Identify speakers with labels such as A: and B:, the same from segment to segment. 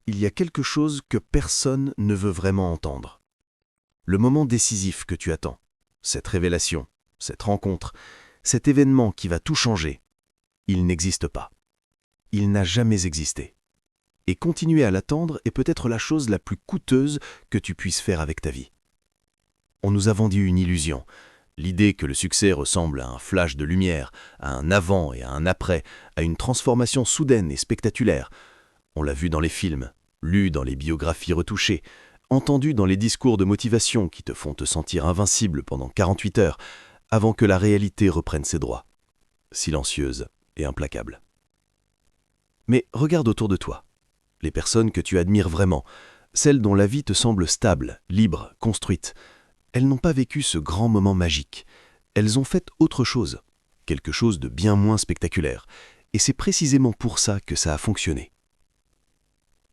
A: il y a quelque chose que personne ne veut vraiment entendre. Le moment décisif que tu attends, cette révélation, cette rencontre, cet événement qui va tout changer, il n'existe pas. Il n'a jamais existé. Et continuer à l'attendre est peut-être la chose la plus coûteuse que tu puisses faire avec ta vie. On nous a vendu une illusion, l'idée que le succès ressemble à un flash de lumière, à un avant et à un après, à une transformation soudaine et spectaculaire. On l'a vu dans les films, lu dans les biographies retouchées, entendu dans les discours de motivation qui te font te sentir invincible pendant 48 heures, avant que la réalité reprenne ses droits, silencieuse et implacable. Mais regarde autour de toi. Les personnes que tu admires vraiment, celles dont la vie te semble stable, libre, construite, elles n'ont pas vécu ce grand moment magique. Elles ont fait autre chose, quelque chose de bien moins spectaculaire. Et c'est précisément pour ça que ça a fonctionné.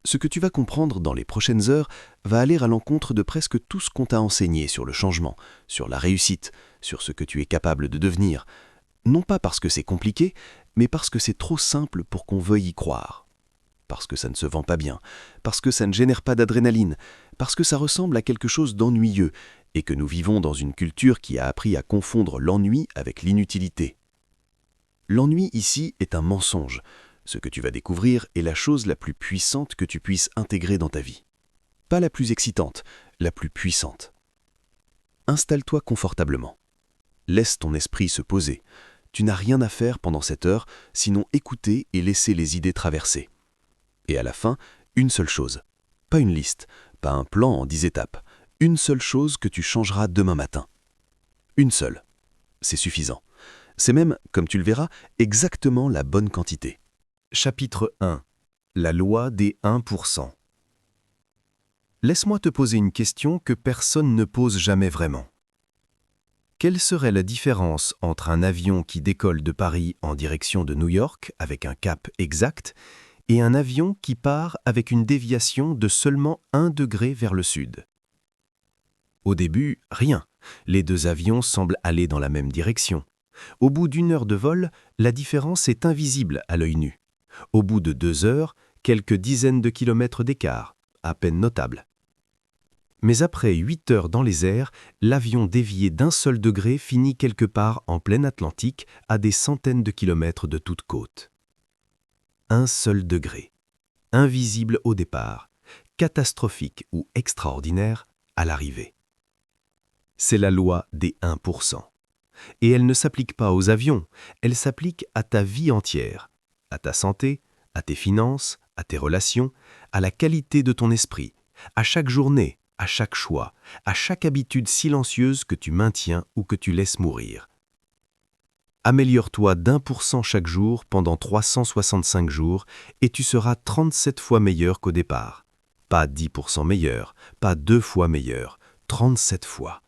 A: Ce que tu vas comprendre dans les prochaines heures va aller à l'encontre de presque tout ce qu'on t'a enseigné sur le changement, sur la réussite, sur ce que tu es capable de devenir. Non pas parce que c'est compliqué, mais parce que c'est trop simple pour qu'on veuille y croire. Parce que ça ne se vend pas bien, parce que ça ne génère pas d'adrénaline, parce que ça ressemble à quelque chose d'ennuyeux, et que nous vivons dans une culture qui a appris à confondre l'ennui avec l'inutilité. L'ennui ici est un mensonge. Ce que tu vas découvrir est la chose la plus puissante que tu puisses intégrer dans ta vie. Pas la plus excitante, la plus puissante. Installe-toi confortablement. Laisse ton esprit se poser. Tu n'as rien à faire pendant cette heure, sinon écouter et laisser les idées traverser. Et à la fin, une seule chose. Pas une liste, pas un plan en 10 étapes. Une seule chose que tu changeras demain matin. Une seule. C'est suffisant. C'est même, comme tu le verras, exactement la bonne quantité. Chapitre 1. La loi des 1%. Laisse-moi te poser une question que personne ne pose jamais vraiment. Quelle serait la différence entre un avion qui décolle de Paris en direction de New York avec un cap exact et un avion qui part avec une déviation de seulement 1 degré vers le sud? Au début, rien. Les deux avions semblent aller dans la même direction. Au bout d'1 heure de vol, la différence est invisible à l'œil nu. Au bout de 2 heures, quelques dizaines de kilomètres d'écart, à peine notable. Mais après 8 heures dans les airs, l'avion dévié d'1 seul degré finit quelque part en plein Atlantique à des centaines de kilomètres de toute côte. 1 seul degré. Invisible au départ, catastrophique ou extraordinaire à l'arrivée. C'est la loi des 1%. Et elle ne s'applique pas aux avions, elle s'applique à ta vie entière, à ta santé, à tes finances, à tes relations, à la qualité de ton esprit, à chaque journée, à chaque choix, à chaque habitude silencieuse que tu maintiens ou que tu laisses mourir. Améliore-toi d'1% chaque jour pendant 365 jours et tu seras 37 fois meilleur qu'au départ. Pas 10% meilleur, pas 2 fois meilleur, 37 fois.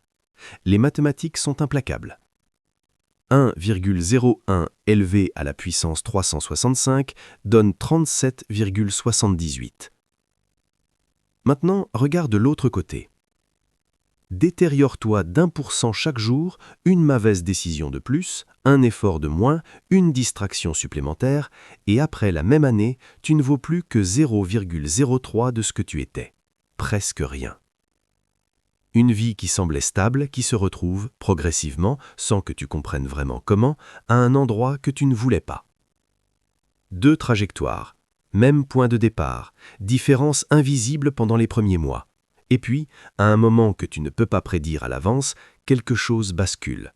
A: Les mathématiques sont implacables. 1,01 élevé à la puissance 365 donne 37,78. Maintenant, regarde de l'autre côté. Détériore-toi d'1% chaque jour, une mauvaise décision de plus, un effort de moins, une distraction supplémentaire, et après la même année, tu ne vaux plus que 0,03 de ce que tu étais. Presque rien. Une vie qui semblait stable, qui se retrouve, progressivement, sans que tu comprennes vraiment comment, à un endroit que tu ne voulais pas. 2 trajectoires, même point de départ, différence invisible pendant les premiers mois. Et puis, à un moment que tu ne peux pas prédire à l'avance, quelque chose bascule.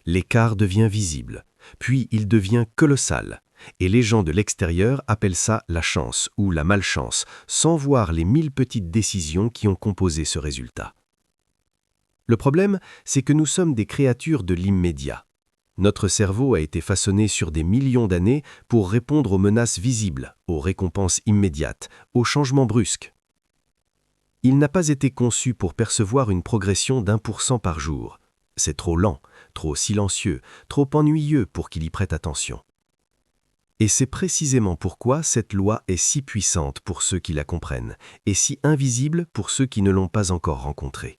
A: L'écart devient visible, puis il devient colossal. Et les gens de l'extérieur appellent ça la chance ou la malchance, sans voir les 1000 petites décisions qui ont composé ce résultat. Le problème, c'est que nous sommes des créatures de l'immédiat. Notre cerveau a été façonné sur des millions d'années pour répondre aux menaces visibles, aux récompenses immédiates, aux changements brusques. Il n'a pas été conçu pour percevoir une progression d'1% par jour. C'est trop lent, trop silencieux, trop ennuyeux pour qu'il y prête attention. Et c'est précisément pourquoi cette loi est si puissante pour ceux qui la comprennent et si invisible pour ceux qui ne l'ont pas encore rencontrée.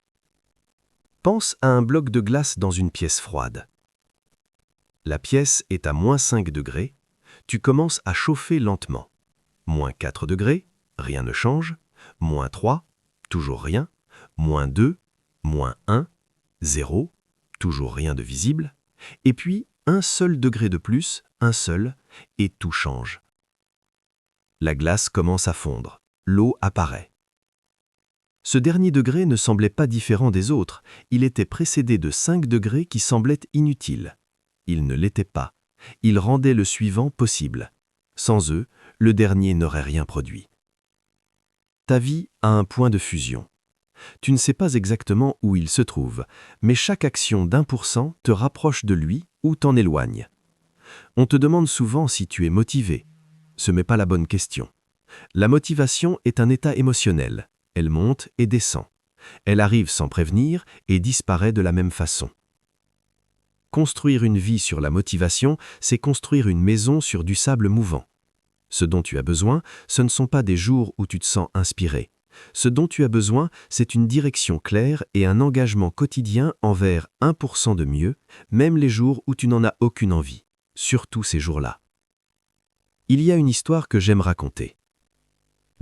A: Pense à un bloc de glace dans une pièce froide. La pièce est à -5 degrés, tu commences à chauffer lentement. -4 degrés,
B: rien ne change, -3, toujours rien, -2, -1, 0, toujours rien de visible, et puis un seul degré de plus, un seul, et tout change. La glace commence à fondre, l'eau apparaît. Ce dernier degré ne semblait pas différent des autres, il était précédé de 5 degrés qui semblaient inutiles. Il ne l'était pas, il rendait le suivant possible. Sans eux, le dernier n'aurait rien produit. Ta vie a un point de fusion. Tu ne sais pas exactement où il se trouve, mais chaque action d'1% te rapproche de lui ou t'en éloigne. On te demande souvent si tu es motivé. Ce n'est pas la bonne question. La motivation est un état émotionnel. Elle monte et descend. Elle arrive sans prévenir et disparaît de la même façon. Construire une vie sur la motivation, c'est construire une maison sur du sable mouvant. Ce dont tu as besoin, ce ne sont pas des jours où tu te sens inspiré. Ce dont tu as besoin, c'est une direction claire et un engagement quotidien envers 1% de mieux, même les jours où tu n'en as aucune envie, surtout ces jours-là. Il y a une histoire que j'aime raconter.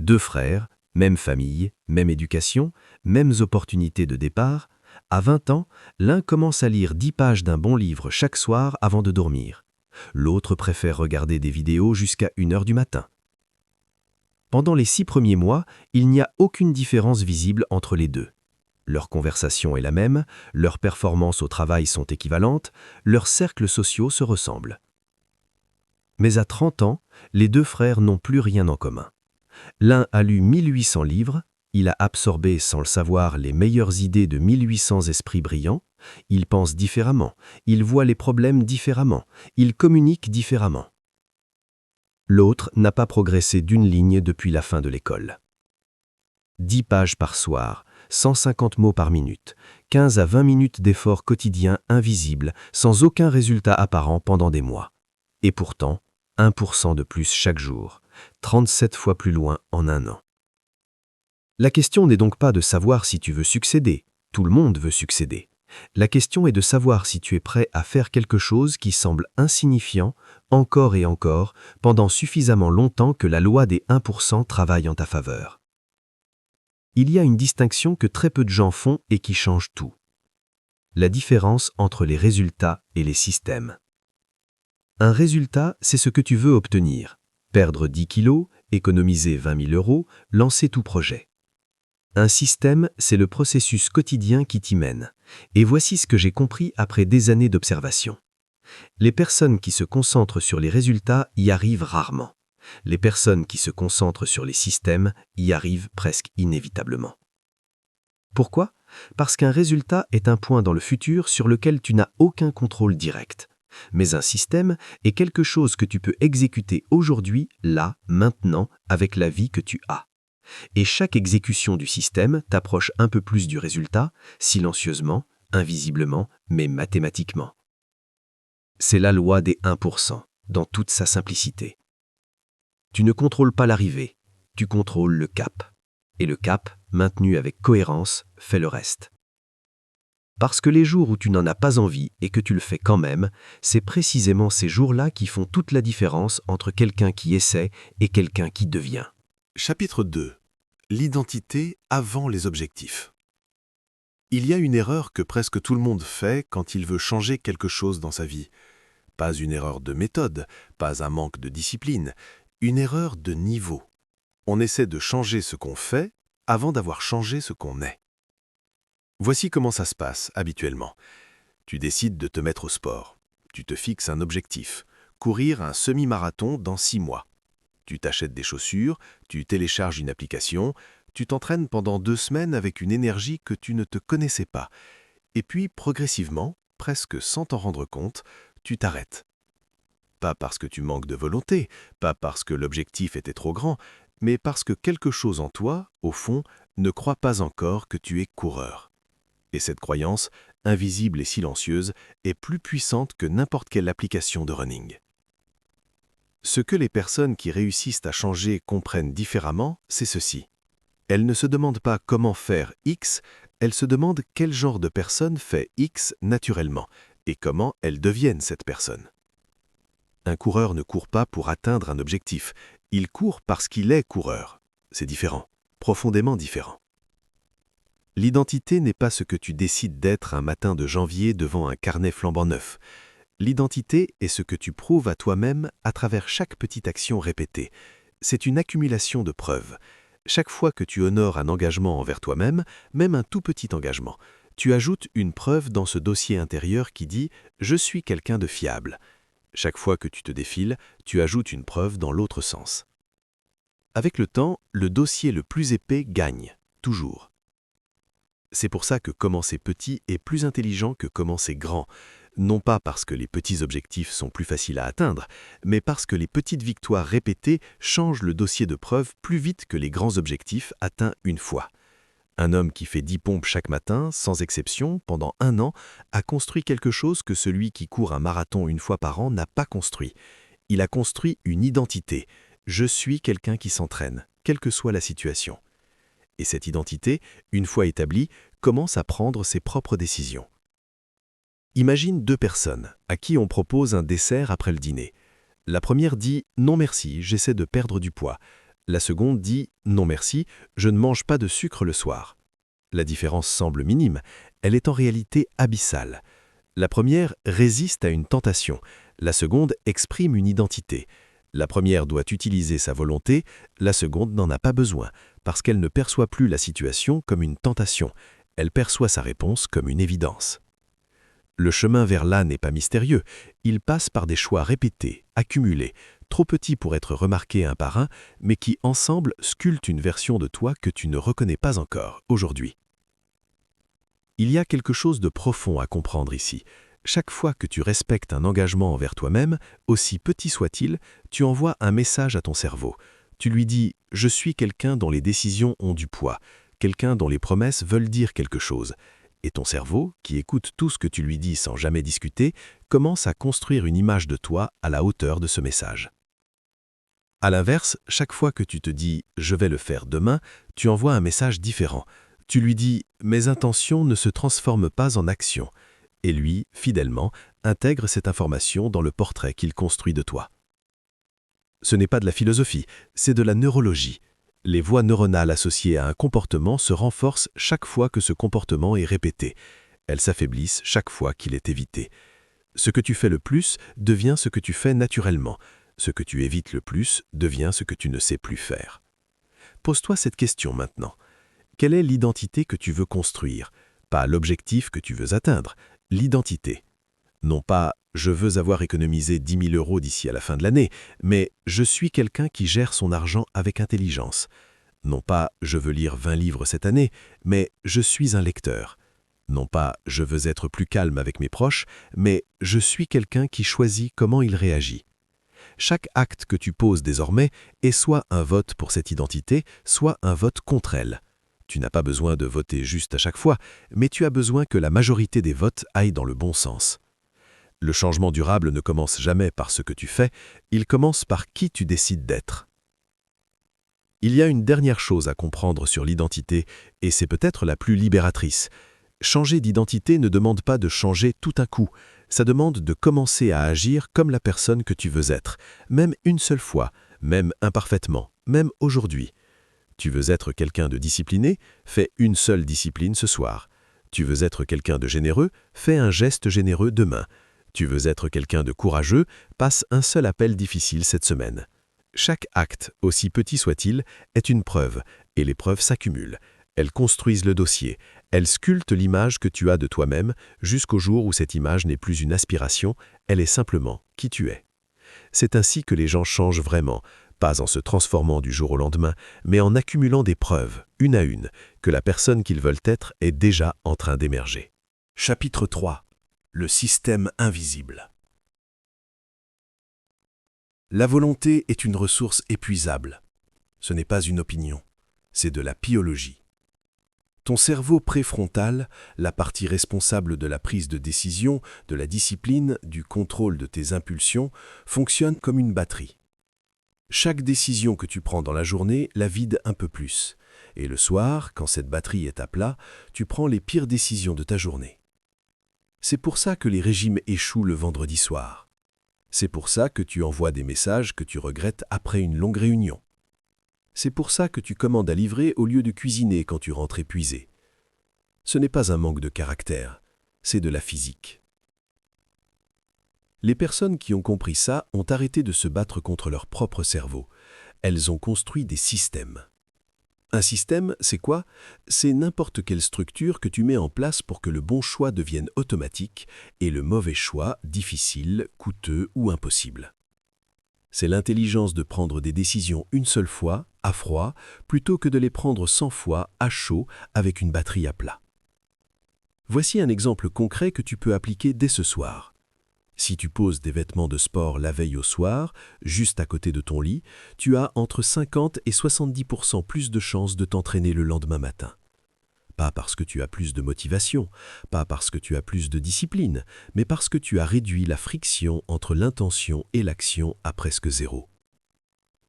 B: 2 frères, même famille, même éducation, mêmes opportunités de départ. À 20 ans, l'un commence à lire 10 pages d'un bon livre chaque soir avant de dormir. L'autre préfère regarder des vidéos jusqu'à 1h du matin. Pendant les 6 premiers mois, il n'y a aucune différence visible entre les deux. Leur conversation est la même, leurs performances au travail sont équivalentes, leurs cercles sociaux se ressemblent. Mais à 30 ans, les 2 frères n'ont plus rien en commun. L'un a lu 1800 livres, il a absorbé sans le savoir les meilleures idées de 1800 esprits brillants, il pense différemment, il voit les problèmes différemment, il communique différemment. L'autre n'a pas progressé d'une ligne depuis la fin de l'école. 10 pages par soir, 150 mots par minute, 15 à 20 minutes d'efforts quotidiens invisibles, sans aucun résultat apparent pendant des mois. Et pourtant, 1% de plus chaque jour, 37 fois plus loin en un an. La question n'est donc pas de savoir si tu veux succéder, tout le monde veut succéder. La question est de savoir si tu es prêt à faire quelque chose qui semble insignifiant, encore et encore, pendant suffisamment longtemps que la loi des 1% travaille en ta faveur. Il y a une distinction que très peu de gens font et qui change tout. La différence entre les résultats et les systèmes. Un résultat, c'est ce que tu veux obtenir. Perdre 10 kilos, économiser 20 000 euros, lancer tout projet. Un système, c'est le processus quotidien qui t'y mène. Et voici ce que j'ai compris après des années d'observation. Les personnes qui se concentrent sur les résultats y arrivent rarement. Les personnes qui se concentrent sur les systèmes y arrivent presque inévitablement. Pourquoi ? Parce qu'un résultat est un point dans le futur sur lequel tu n'as aucun contrôle direct. Mais un système est quelque chose que tu peux exécuter aujourd'hui, là, maintenant, avec la vie que tu as. Et chaque exécution du système t'approche un peu plus du résultat, silencieusement, invisiblement, mais mathématiquement. C'est la loi des 1%, dans toute sa simplicité. Tu ne contrôles pas l'arrivée, tu contrôles le cap. Et le cap, maintenu avec cohérence, fait le reste. Parce que les jours où tu n'en as pas envie et que tu le fais quand même, c'est précisément ces jours-là qui font toute la différence entre quelqu'un qui essaie et quelqu'un qui devient.
C: Chapitre 2. L'identité avant les objectifs. Il y a une erreur que presque tout le monde fait quand il veut changer quelque chose dans sa vie. Pas une erreur de méthode, pas un manque de discipline, une erreur de niveau. On essaie de changer ce qu'on fait avant d'avoir changé ce qu'on est. Voici comment ça se passe habituellement. Tu décides de te mettre au sport. Tu te fixes un objectif, courir un semi-marathon dans 6 mois. Tu t'achètes des chaussures, tu télécharges une application, tu t'entraînes pendant 2 semaines avec une énergie que tu ne te connaissais pas. Et puis, progressivement, presque sans t'en rendre compte, tu t'arrêtes. Pas parce que tu manques de volonté, pas parce que l'objectif était trop grand, mais parce que quelque chose en toi, au fond, ne croit pas encore que tu es coureur. Et cette croyance, invisible et silencieuse, est plus puissante que n'importe quelle application de running. Ce que les personnes qui réussissent à changer comprennent différemment, c'est ceci. Elles ne se demandent pas comment faire X, elles se demandent quel genre de personne fait X naturellement et comment elles deviennent cette personne. Un coureur ne court pas pour atteindre un objectif, il court parce qu'il est coureur. c'est différent, profondément différent. L'identité n'est pas ce que tu décides d'être un matin de janvier devant un carnet flambant neuf. L'identité est ce que tu prouves à toi-même à travers chaque petite action répétée. C'est une accumulation de preuves. Chaque fois que tu honores un engagement envers toi-même, même un tout petit engagement, tu ajoutes une preuve dans ce dossier intérieur qui dit « Je suis quelqu'un de fiable ». Chaque fois que tu te défiles, tu ajoutes une preuve dans l'autre sens. Avec le temps, le dossier le plus épais gagne, toujours. C'est pour ça que commencer petit est plus intelligent que commencer grand, non pas parce que les petits objectifs sont plus faciles à atteindre, mais parce que les petites victoires répétées changent le dossier de preuve plus vite que les grands objectifs atteints une fois. Un homme qui fait 10 pompes chaque matin, sans exception, pendant 1 an, a construit quelque chose que celui qui court un marathon une fois par an n'a pas construit. Il a construit une identité. Je suis quelqu'un qui s'entraîne, quelle que soit la situation. Et cette identité, une fois établie, commence à prendre ses propres décisions. Imagine 2 personnes à qui on propose un dessert après le dîner. La première dit « Non merci, j'essaie de perdre du poids ». La seconde dit « Non merci, je ne mange pas de sucre le soir ». La différence semble minime, elle est en réalité abyssale. La première résiste à une tentation, la seconde exprime une identité. La première doit utiliser sa volonté, la seconde n'en a pas besoin, parce qu'elle ne perçoit plus la situation comme une tentation, elle perçoit sa réponse comme une évidence. Le chemin vers là n'est pas mystérieux, il passe par des choix répétés, accumulés, trop petits pour être remarqués un par un, mais qui ensemble sculptent une version de toi que tu ne reconnais pas encore aujourd'hui. Il y a quelque chose de profond à comprendre ici. Chaque fois que tu respectes un engagement envers toi-même, aussi petit soit-il, tu envoies un message à ton cerveau. Tu lui dis « Je suis quelqu'un dont les décisions ont du poids, quelqu'un dont les promesses veulent dire quelque chose ». Et ton cerveau, qui écoute tout ce que tu lui dis sans jamais discuter, commence à construire une image de toi à la hauteur de ce message. À l'inverse, chaque fois que tu te dis « je vais le faire demain », tu envoies un message différent. Tu lui dis « mes intentions ne se transforment pas en action ». Et lui, fidèlement, intègre cette information dans le portrait qu'il construit de toi. Ce n'est pas de la philosophie, c'est de la neurologie. Les voies neuronales associées à un comportement se renforcent chaque fois que ce comportement est répété. Elles s'affaiblissent chaque fois qu'il est évité. Ce que tu fais le plus devient ce que tu fais naturellement. Ce que tu évites le plus devient ce que tu ne sais plus faire. Pose-toi cette question maintenant. Quelle est l'identité que tu veux construire? Pas l'objectif que tu veux atteindre, l'identité. Non pas « je veux avoir économisé 10 000 € d'ici à la fin de l'année », mais « je suis quelqu'un qui gère son argent avec intelligence ». Non pas « je veux lire 20 livres cette année », mais « je suis un lecteur ». Non pas « je veux être plus calme avec mes proches », mais « je suis quelqu'un qui choisit comment il réagit ». Chaque acte que tu poses désormais est soit un vote pour cette identité, soit un vote contre elle. Tu n'as pas besoin de voter juste à chaque fois, mais tu as besoin que la majorité des votes aillent dans le bon sens. Le changement durable ne commence jamais par ce que tu fais, il commence par qui tu décides d'être. Il y a une dernière chose à comprendre sur l'identité, et c'est peut-être la plus libératrice. Changer d'identité ne demande pas de changer tout à coup, ça demande de commencer à agir comme la personne que tu veux être, même une seule fois, même imparfaitement, même aujourd'hui. Tu veux être quelqu'un de discipliné, fais une seule discipline ce soir. Tu veux être quelqu'un de généreux, fais un geste généreux demain. Tu veux être quelqu'un de courageux, passe un seul appel difficile cette semaine. Chaque acte, aussi petit soit-il, est une preuve, et les preuves s'accumulent. Elles construisent le dossier, elles sculptent l'image que tu as de toi-même jusqu'au jour où cette image n'est plus une aspiration, elle est simplement qui tu es. C'est ainsi que les gens changent vraiment, pas en se transformant du jour au lendemain, mais en accumulant des preuves, une à une, que la personne qu'ils veulent être est déjà en train d'émerger.
D: Chapitre 3. Le système invisible. La volonté est une ressource épuisable. Ce n'est pas une opinion, c'est de la biologie. Ton cerveau préfrontal, la partie responsable de la prise de décision, de la discipline, du contrôle de tes impulsions, fonctionne comme une batterie. Chaque décision que tu prends dans la journée la vide un peu plus. Et le soir, quand cette batterie est à plat, tu prends les pires décisions de ta journée. C'est pour ça que les régimes échouent le vendredi soir. C'est pour ça que tu envoies des messages que tu regrettes après une longue réunion. C'est pour ça que tu commandes à livrer au lieu de cuisiner quand tu rentres épuisé. Ce n'est pas un manque de caractère, c'est de la physique. Les personnes qui ont compris ça ont arrêté de se battre contre leur propre cerveau. Elles ont construit des systèmes. Un système, c'est quoi? C'est n'importe quelle structure que tu mets en place pour que le bon choix devienne automatique et le mauvais choix difficile, coûteux ou impossible. C'est l'intelligence de prendre des décisions une seule fois, à froid, plutôt que de les prendre 100 fois, à chaud, avec une batterie à plat. Voici un exemple concret que tu peux appliquer dès ce soir. Si tu poses des vêtements de sport la veille au soir, juste à côté de ton lit, tu as entre 50 et 70% plus de chances de t'entraîner le lendemain matin. Pas parce que tu as plus de motivation, pas parce que tu as plus de discipline, mais parce que tu as réduit la friction entre l'intention et l'action à presque zéro.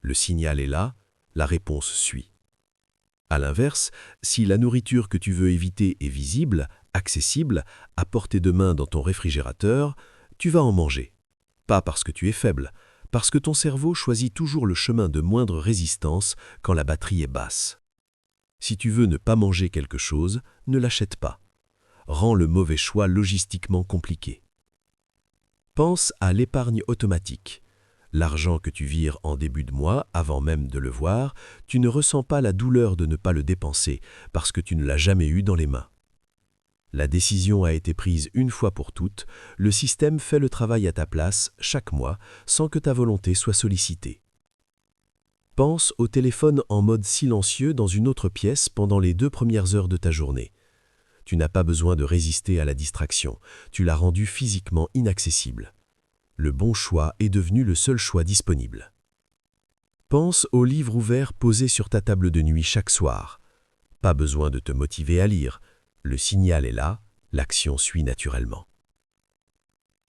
D: Le signal est là, la réponse suit. À l'inverse, si la nourriture que tu veux éviter est visible, accessible, à portée de main dans ton réfrigérateur, tu vas en manger. Pas parce que tu es faible, parce que ton cerveau choisit toujours le chemin de moindre résistance quand la batterie est basse. Si tu veux ne pas manger quelque chose, ne l'achète pas. Rends le mauvais choix logistiquement compliqué. Pense à l'épargne automatique. L'argent que tu vires en début de mois, avant même de le voir, tu ne ressens pas la douleur de ne pas le dépenser parce que tu ne l'as jamais eu dans les mains. La décision a été prise une fois pour toutes, le système fait le travail à ta place chaque mois sans que ta volonté soit sollicitée. Pense au téléphone en mode silencieux dans une autre pièce pendant les 2 premières heures de ta journée. Tu n'as pas besoin de résister à la distraction, tu l'as rendu physiquement inaccessible. Le bon choix est devenu le seul choix disponible. Pense au livre ouvert posé sur ta table de nuit chaque soir. Pas besoin de te motiver à lire. Le signal est là, l'action suit naturellement.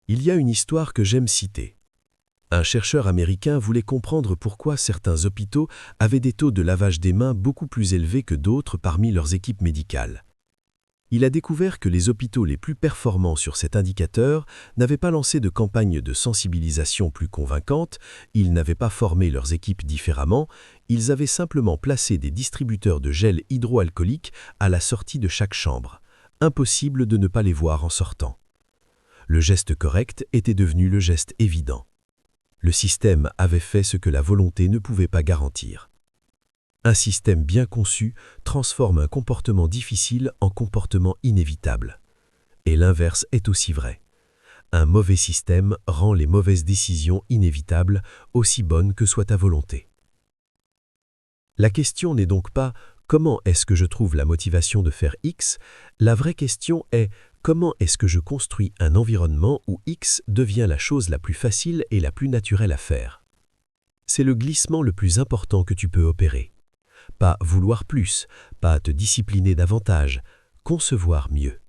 D: Il y a une histoire que j'aime citer. Un chercheur américain voulait comprendre pourquoi certains hôpitaux avaient des taux de lavage des mains beaucoup plus élevés que d'autres parmi leurs équipes médicales. Il a découvert que les hôpitaux les plus performants sur cet indicateur n'avaient pas lancé de campagne de sensibilisation plus convaincante, ils n'avaient pas formé leurs équipes différemment, ils avaient simplement placé des distributeurs de gel hydroalcoolique à la sortie de chaque chambre. Impossible de ne pas les voir en sortant. Le geste correct était devenu le geste évident. Le système avait fait ce que la volonté ne pouvait pas garantir. Un système bien conçu transforme un comportement difficile en comportement inévitable. Et l'inverse est aussi vrai. Un mauvais système rend les mauvaises décisions inévitables, aussi bonnes que soit ta volonté. La question n'est donc pas « comment est-ce que je trouve la motivation de faire X ?» La vraie question est « comment est-ce que je construis un environnement où X devient la chose la plus facile et la plus naturelle à faire ?» C'est le glissement le plus important que tu peux opérer. Pas vouloir plus, pas te discipliner davantage, concevoir mieux.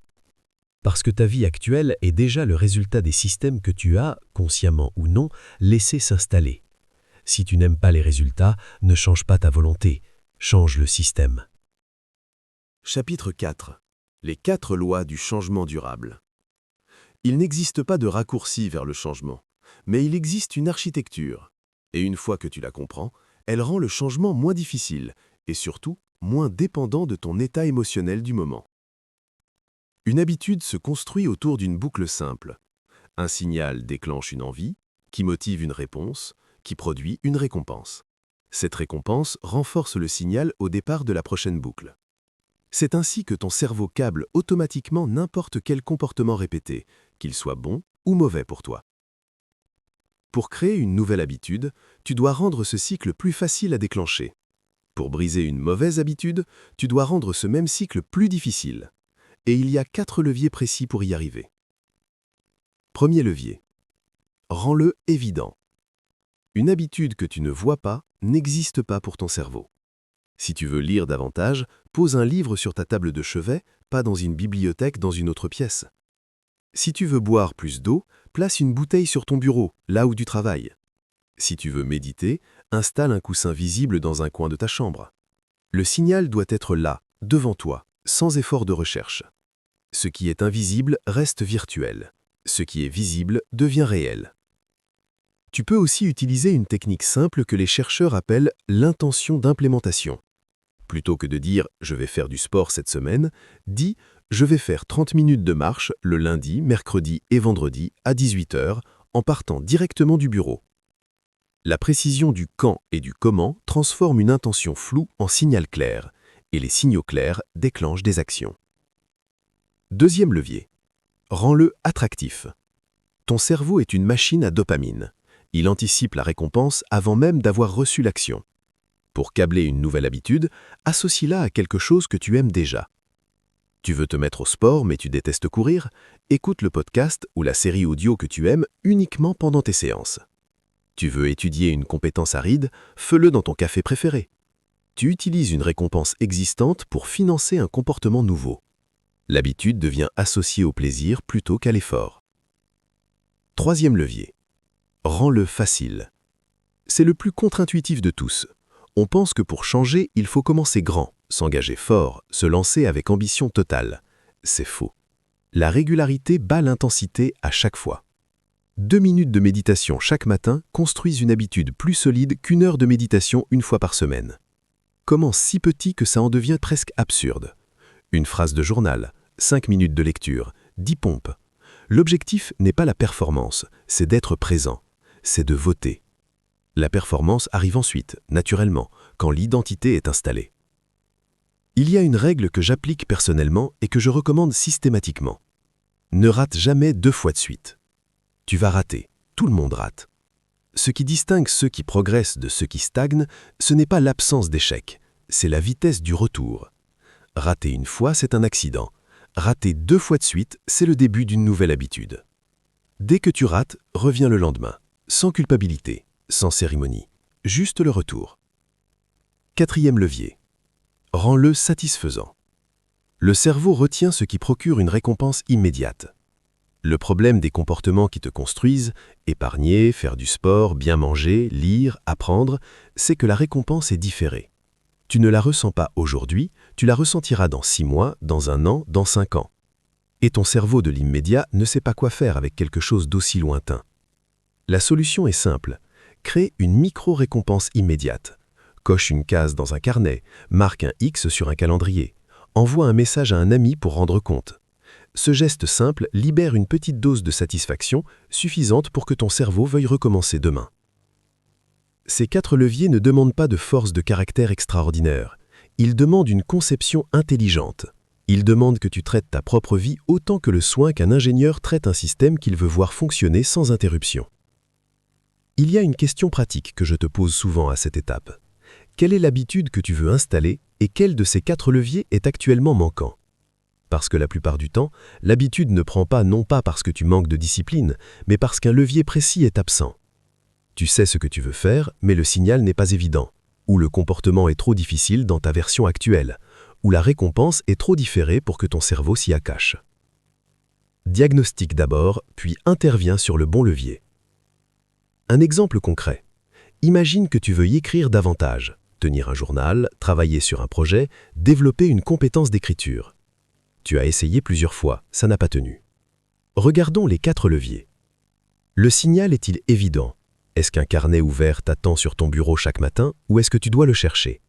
D: Parce que ta vie actuelle est déjà le résultat des systèmes que tu as, consciemment ou non, laissés s'installer. Si tu n'aimes pas les résultats, ne change pas ta volonté, change le système.
C: Chapitre 4. Les 4 lois du changement durable. Il n'existe pas de raccourci vers le changement, mais il existe une architecture. Et une fois que tu la comprends, elle rend le changement moins difficile et surtout moins dépendant de ton état émotionnel du moment. Une habitude se construit autour d'une boucle simple. Un signal déclenche une envie, qui motive une réponse, qui produit une récompense. Cette récompense renforce le signal au départ de la prochaine boucle. C'est ainsi que ton cerveau câble automatiquement n'importe quel comportement répété, qu'il soit bon ou mauvais pour toi. Pour créer une nouvelle habitude, tu dois rendre ce cycle plus facile à déclencher. Pour briser une mauvaise habitude, tu dois rendre ce même cycle plus difficile. Et il y a 4 leviers précis pour y arriver. Premier levier. Rends-le évident. Une habitude que tu ne vois pas n'existe pas pour ton cerveau. Si tu veux lire davantage, pose un livre sur ta table de chevet, pas dans une bibliothèque dans une autre pièce. Si tu veux boire plus d'eau, place une bouteille sur ton bureau, là où tu travailles. Si tu veux méditer, installe un coussin visible dans un coin de ta chambre. Le signal doit être là, devant toi, sans effort de recherche. Ce qui est invisible reste virtuel. Ce qui est visible devient réel.
D: Tu peux aussi utiliser une technique simple que les chercheurs appellent l'intention d'implémentation. Plutôt que de dire « je vais faire du sport cette semaine », dis « je vais faire 30 minutes de marche le lundi, mercredi et vendredi à 18 h en partant directement du bureau ». La précision du quand et du comment transforme une intention floue en signal clair, et les signaux clairs déclenchent des actions. Deuxième levier. Rends-le attractif. Ton cerveau est une machine à dopamine. Il anticipe la récompense avant même d'avoir reçu l'action. Pour câbler une nouvelle habitude, associe-la à quelque chose que tu aimes déjà. Tu veux te mettre au sport mais tu détestes courir? Écoute le podcast ou la série audio que tu aimes uniquement pendant tes séances. Tu veux étudier une compétence aride? Fais-le dans ton café préféré. Tu utilises une récompense existante pour financer un comportement nouveau. L'habitude devient associée au plaisir plutôt qu'à l'effort. Troisième levier. Rends-le facile. C'est le plus contre-intuitif de tous. On pense que pour changer, il faut commencer grand, s'engager fort, se lancer avec ambition totale. C'est faux. La régularité bat l'intensité à chaque fois. 2 minutes de méditation chaque matin construisent une habitude plus solide qu'1 heure de méditation une fois par semaine. Commence si petit que ça en devient presque absurde. Une phrase de journal, 5 minutes de lecture, 10 pompes. L'objectif n'est pas la performance, c'est d'être présent, c'est de voter. La performance arrive ensuite, naturellement, quand l'identité est installée. Il y a une règle que j'applique personnellement et que je recommande systématiquement. Ne rate jamais 2 fois de suite. Tu vas rater, tout le monde rate. Ce qui distingue ceux qui progressent de ceux qui stagnent, ce n'est pas l'absence d'échec, c'est la vitesse du retour. Rater une fois, c'est un accident. Rater 2 fois de suite, c'est le début d'une nouvelle habitude. Dès que tu rates, reviens le lendemain, sans culpabilité, sans cérémonie, juste le retour. Quatrième levier. Rends-le satisfaisant. Le cerveau retient ce qui procure une récompense immédiate. Le problème des comportements qui te construisent, épargner, faire du sport, bien manger, lire, apprendre, c'est que la récompense est différée. Tu ne la ressens pas aujourd'hui, tu la ressentiras dans 6 mois, dans 1 an, dans 5 ans. Et ton cerveau de l'immédiat ne sait pas quoi faire avec quelque chose d'aussi lointain. La solution est simple. Crée une micro-récompense immédiate. Coche une case dans un carnet, marque un X sur un calendrier, envoie un message à un ami pour rendre compte. Ce geste simple libère une petite dose de satisfaction suffisante pour que ton cerveau veuille recommencer demain. Ces 4 leviers ne demandent pas de force de caractère extraordinaire. Ils demandent une conception intelligente. Ils demandent que tu traites ta propre vie autant que le soin qu'un ingénieur traite un système qu'il veut voir fonctionner sans interruption. Il y a une question pratique que je te pose souvent à cette étape. Quelle est l'habitude que tu veux installer et quel de ces 4 leviers est actuellement manquant? Parce que la plupart du temps, l'habitude ne prend pas non pas parce que tu manques de discipline, mais parce qu'un levier précis est absent. Tu sais ce que tu veux faire, mais le signal n'est pas évident, ou le comportement est trop difficile dans ta version actuelle, ou la récompense est trop différée pour que ton cerveau s'y attache. Diagnostique d'abord, puis interviens sur le bon levier. Un exemple concret. Imagine que tu veux y écrire davantage, tenir un journal, travailler sur un projet, développer une compétence d'écriture. Tu as essayé plusieurs fois, ça n'a pas tenu. Regardons les 4 leviers. Le signal est-il évident? Est-ce qu'un carnet ouvert t'attend sur ton bureau chaque matin ou est-ce que tu dois le chercher?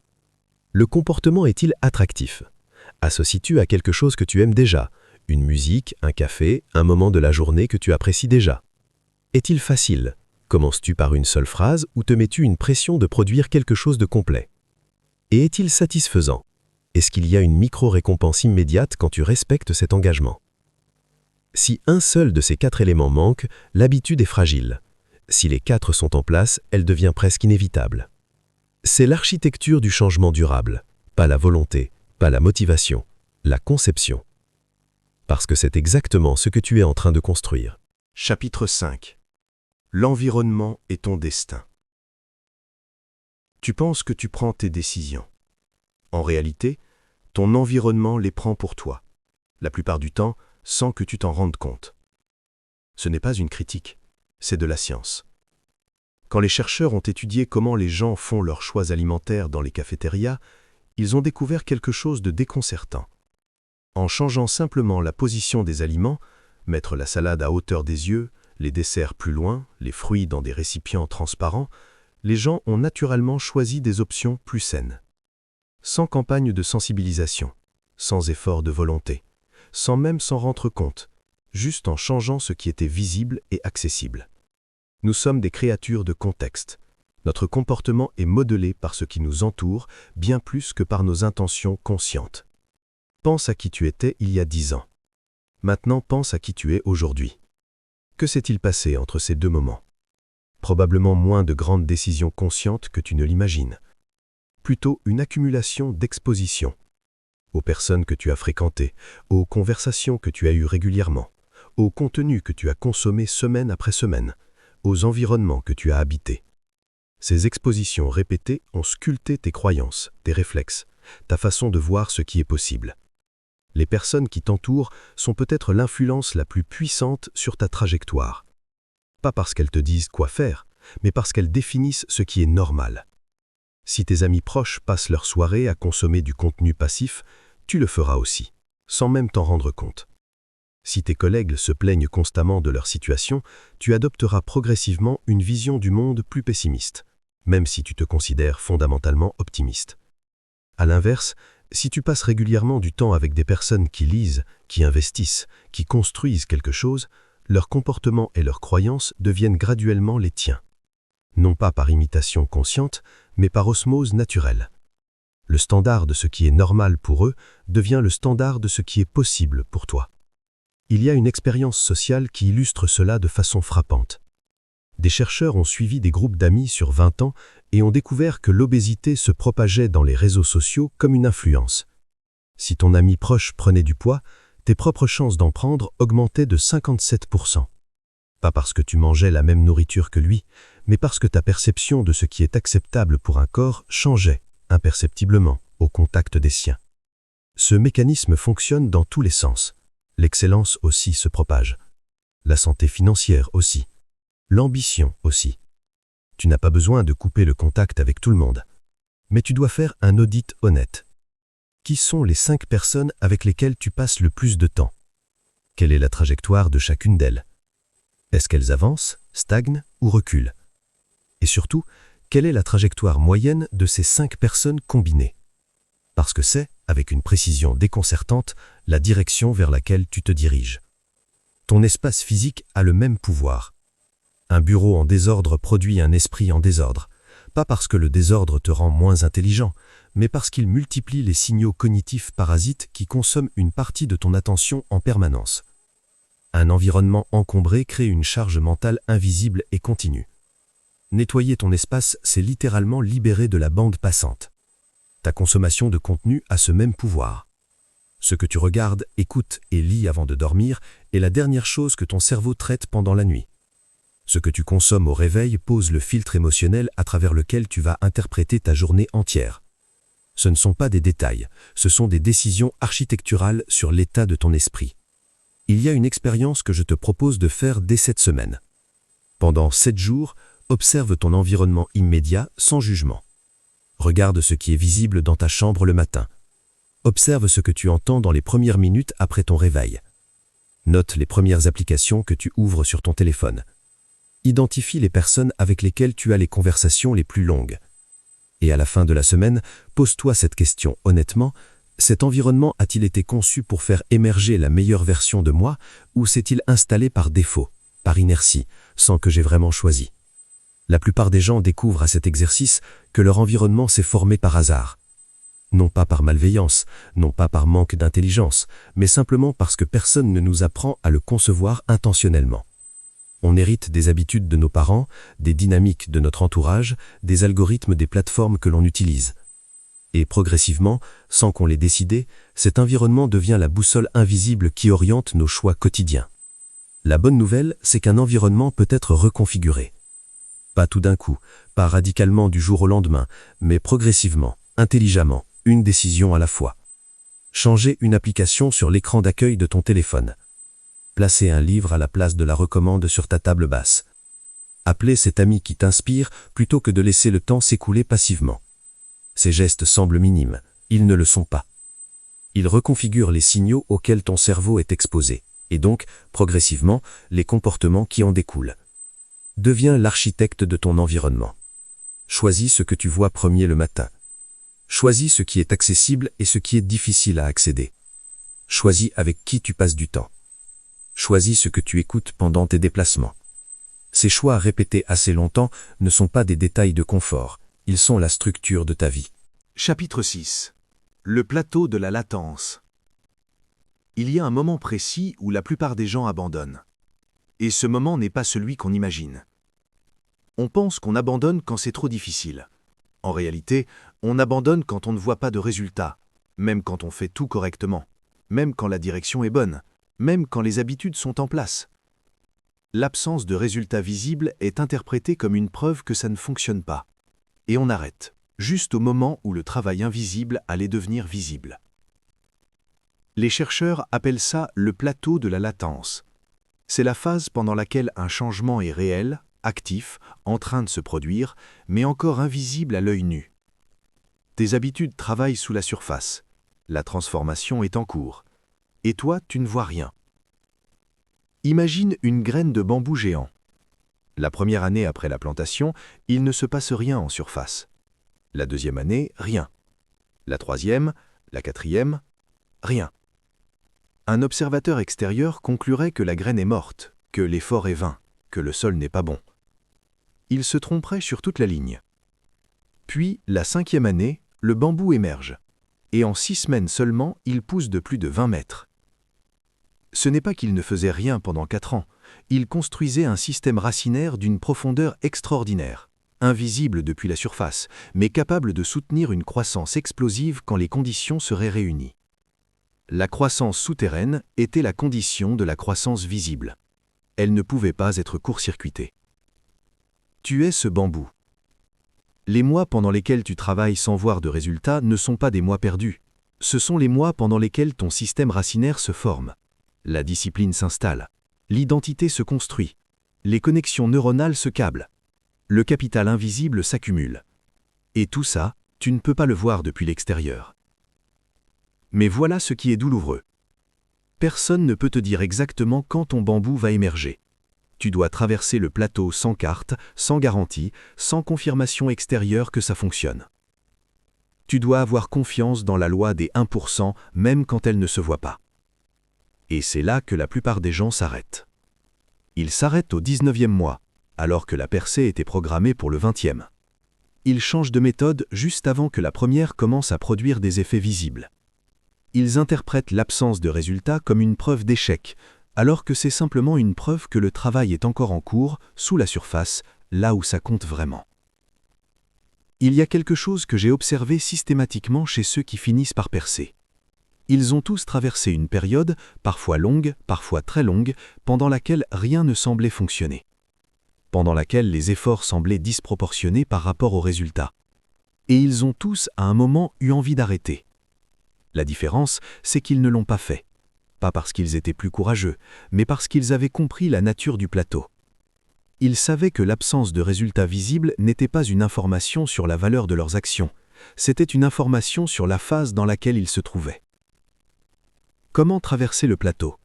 D: Le comportement est-il attractif? Associes-tu à quelque chose que tu aimes déjà? Une musique, un café, un moment de la journée que tu apprécies déjà? Est-il facile? Commences-tu par une seule phrase ou te mets-tu une pression de produire quelque chose de complet? Et est-il satisfaisant? Est-ce qu'il y a une micro-récompense immédiate quand tu respectes cet engagement? Si un seul de ces 4 éléments manque, l'habitude est fragile. Si les 4 sont en place, elle devient presque inévitable. C'est l'architecture du changement durable, pas la volonté, pas la motivation, la conception. Parce que c'est exactement ce que tu es en train de construire.
A: Chapitre 5. L'environnement est ton destin. Tu penses que tu prends tes décisions. En réalité, ton environnement les prend pour toi, la plupart du temps sans que tu t'en rendes compte. Ce n'est pas une critique, c'est de la science. Quand les chercheurs ont étudié comment les gens font leurs choix alimentaires dans les cafétérias, ils ont découvert quelque chose de déconcertant. En changeant simplement la position des aliments, mettre la salade à hauteur des yeux,
D: les desserts plus loin, les fruits dans des récipients transparents, les gens ont naturellement choisi des options plus saines. Sans campagne de sensibilisation, sans effort de volonté, sans même s'en rendre compte, juste en changeant ce qui était visible et accessible. Nous sommes des créatures de contexte. Notre comportement est modelé par ce qui nous entoure, bien plus que par nos intentions conscientes. Pense à qui tu étais il y a 10 ans. Maintenant, pense à qui tu es aujourd'hui. Que s'est-il passé entre ces deux moments? Probablement moins de grandes décisions conscientes que tu ne l'imagines. Plutôt une accumulation d'expositions. Aux personnes que tu as fréquentées, aux conversations que tu as eues régulièrement, aux contenus que tu as consommés semaine après semaine, aux environnements que tu as habités. Ces expositions répétées ont sculpté tes croyances, tes réflexes, ta façon de voir ce qui est possible. Les personnes qui t'entourent sont peut-être l'influence la plus puissante sur ta trajectoire. Pas parce qu'elles te disent quoi faire, mais parce qu'elles définissent ce qui est normal. Si tes amis proches passent leur soirée à consommer du contenu passif, tu le feras aussi, sans même t'en rendre compte. Si tes collègues se plaignent constamment de leur situation, tu adopteras progressivement une vision du monde plus pessimiste, même si tu te considères fondamentalement optimiste. À l'inverse, si tu passes régulièrement du temps avec des personnes qui lisent, qui investissent, qui construisent quelque chose, leur comportement et leurs croyances deviennent graduellement les tiens. Non pas par imitation consciente, mais par osmose naturelle. Le standard de ce qui est normal pour eux devient le standard de ce qui est possible pour toi. Il y a une expérience sociale qui illustre cela de façon frappante. Des chercheurs ont suivi des groupes d'amis sur 20 ans et ont découvert que l'obésité se propageait dans les réseaux sociaux comme une influence. Si ton ami proche prenait du poids, tes propres chances d'en prendre augmentaient de 57%. Pas parce que tu mangeais la même nourriture que lui, mais parce que ta perception de ce qui est acceptable pour un corps changeait, imperceptiblement, au contact des siens. Ce mécanisme fonctionne dans tous les sens. L'excellence aussi se propage. La santé financière aussi. L'ambition aussi. Tu n'as pas besoin de couper le contact avec tout le monde. Mais tu dois faire un audit honnête. Qui sont les 5 personnes avec lesquelles tu passes le plus de temps? Quelle est la trajectoire de chacune d'elles? Est-ce qu'elles avancent, stagnent ou reculent? Et surtout, quelle est la trajectoire moyenne de ces 5 personnes combinées? Parce que c'est, avec une précision déconcertante, la direction vers laquelle tu te diriges. Ton espace physique a le même pouvoir. Un bureau en désordre produit un esprit en désordre, pas parce que le désordre te rend moins intelligent, mais parce qu'il multiplie les signaux cognitifs parasites qui consomment une partie de ton attention en permanence. Un environnement encombré crée une charge mentale invisible et continue. Nettoyer ton espace, c'est littéralement libérer de la bande passante. Ta consommation de contenu a ce même pouvoir. Ce que tu regardes, écoutes et lis avant de dormir est la dernière chose que ton cerveau traite pendant la nuit. Ce que tu consommes au réveil pose le filtre émotionnel à travers lequel tu vas interpréter ta journée entière. Ce ne sont pas des détails, ce sont des décisions architecturales sur l'état de ton esprit. Il y a une expérience que je te propose de faire dès cette semaine. Pendant 7 jours, observe ton environnement immédiat sans jugement. Regarde ce qui est visible dans ta chambre le matin. Observe ce que tu entends dans les premières minutes après ton réveil. Note les premières applications que tu ouvres sur ton téléphone. Identifie les personnes avec lesquelles tu as les conversations les plus longues. Et à la fin de la semaine, pose-toi cette question honnêtement. Cet environnement a-t-il été conçu pour faire émerger la meilleure version de moi ou s'est-il installé par défaut, par inertie, sans que j'aie vraiment choisi? La plupart des gens découvrent à cet exercice que leur environnement s'est formé par hasard. Non pas par malveillance, non pas par manque d'intelligence, mais simplement parce que personne ne nous apprend à le concevoir intentionnellement. On hérite des habitudes de nos parents, des dynamiques de notre entourage, des algorithmes des plateformes que l'on utilise. Et progressivement, sans qu'on l'ait décidé, cet environnement devient la boussole invisible qui oriente nos choix quotidiens. La bonne nouvelle, c'est qu'un environnement peut être reconfiguré. Pas tout d'un coup, pas radicalement du jour au lendemain, mais progressivement, intelligemment, une décision à la fois. Changer une application sur l'écran d'accueil de ton téléphone. Placer un livre à la place de la recommande sur ta table basse. Appeler cet ami qui t'inspire plutôt que de laisser le temps s'écouler passivement. Ces gestes semblent minimes, ils ne le sont pas. Ils reconfigurent les signaux auxquels ton cerveau est exposé. et donc, progressivement, les comportements qui en découlent. Deviens l'architecte de ton environnement. Choisis ce que tu vois premier le matin. Choisis ce qui est accessible et ce qui est difficile à accéder. Choisis avec qui tu passes du temps. Choisis ce que tu écoutes pendant tes déplacements. Ces choix répétés assez longtemps ne sont pas des détails de confort, ils sont la structure de ta vie.
C: Chapitre 6. Le plateau de la latence. Il y a un moment précis où la plupart des gens abandonnent. Et ce moment n'est pas celui qu'on imagine. On pense qu'on abandonne quand c'est trop difficile. En réalité, on abandonne quand on ne voit pas de résultat, même quand on fait tout correctement, même quand la direction est bonne, même quand les habitudes sont en place. L'absence de résultat visible est interprétée comme une preuve que ça ne fonctionne pas. Et on arrête, juste au moment où le travail invisible allait devenir visible. Les chercheurs appellent ça le plateau de la latence. C'est la phase pendant laquelle un changement est réel, actif, en train de se produire, mais encore invisible à l'œil nu. Tes habitudes travaillent sous la surface. La transformation est en cours. Et toi, tu ne vois rien. Imagine une graine de bambou géant. La première année après la plantation, il ne se passe rien en surface. La deuxième année, rien. La troisième, la quatrième, rien. Un observateur extérieur conclurait que la graine est morte, que l'effort est vain, que le sol n'est pas bon. Il se tromperait sur toute la ligne. Puis, la cinquième année, le bambou émerge. Et en 6 semaines seulement, il pousse de plus de 20 mètres. Ce n'est pas qu'il ne faisait rien pendant 4 ans, il construisait un système racinaire d'une profondeur extraordinaire, invisible depuis la surface, mais capable de soutenir une croissance explosive quand les conditions seraient réunies. La croissance souterraine était la condition de la croissance visible. Elle ne pouvait pas être court-circuitée. Tu es ce bambou. Les mois pendant lesquels tu travailles sans voir de résultats ne sont pas des mois perdus. Ce sont les mois pendant lesquels ton système racinaire se forme. La discipline s'installe. L'identité se construit. Les connexions neuronales se câblent. Le capital invisible s'accumule. Et tout ça, tu ne peux pas le voir depuis l'extérieur. Mais voilà ce qui est douloureux. Personne ne peut te dire exactement quand ton bambou va émerger. Tu dois traverser le plateau sans carte, sans garantie, sans confirmation extérieure que ça fonctionne. Tu dois avoir confiance dans la loi des 1%, même quand elle ne se voit pas. Et c'est là que la plupart des gens s'arrêtent. Ils s'arrêtent au 19e mois, alors que la percée était programmée pour le 20e. Ils changent de méthode juste avant que la première commence à produire des effets visibles. Ils interprètent l'absence de résultats comme une preuve d'échec, alors que c'est simplement une preuve que le travail est encore en cours, sous la surface, là où ça compte vraiment. Il y a quelque chose que j'ai observé systématiquement chez ceux qui finissent par percer. Ils ont tous traversé une période, parfois longue, parfois très longue, pendant laquelle rien ne semblait fonctionner. Pendant laquelle les efforts semblaient disproportionnés par rapport aux résultats. Et ils ont tous, à un moment, eu envie d'arrêter. La différence, c'est qu'ils ne l'ont pas fait. Pas parce qu'ils étaient plus courageux, mais parce qu'ils avaient compris la nature du plateau. Ils savaient que l'absence de résultats visibles n'était pas une information sur la valeur de leurs actions, c'était une information sur la phase dans laquelle ils se trouvaient. Comment traverser le plateau?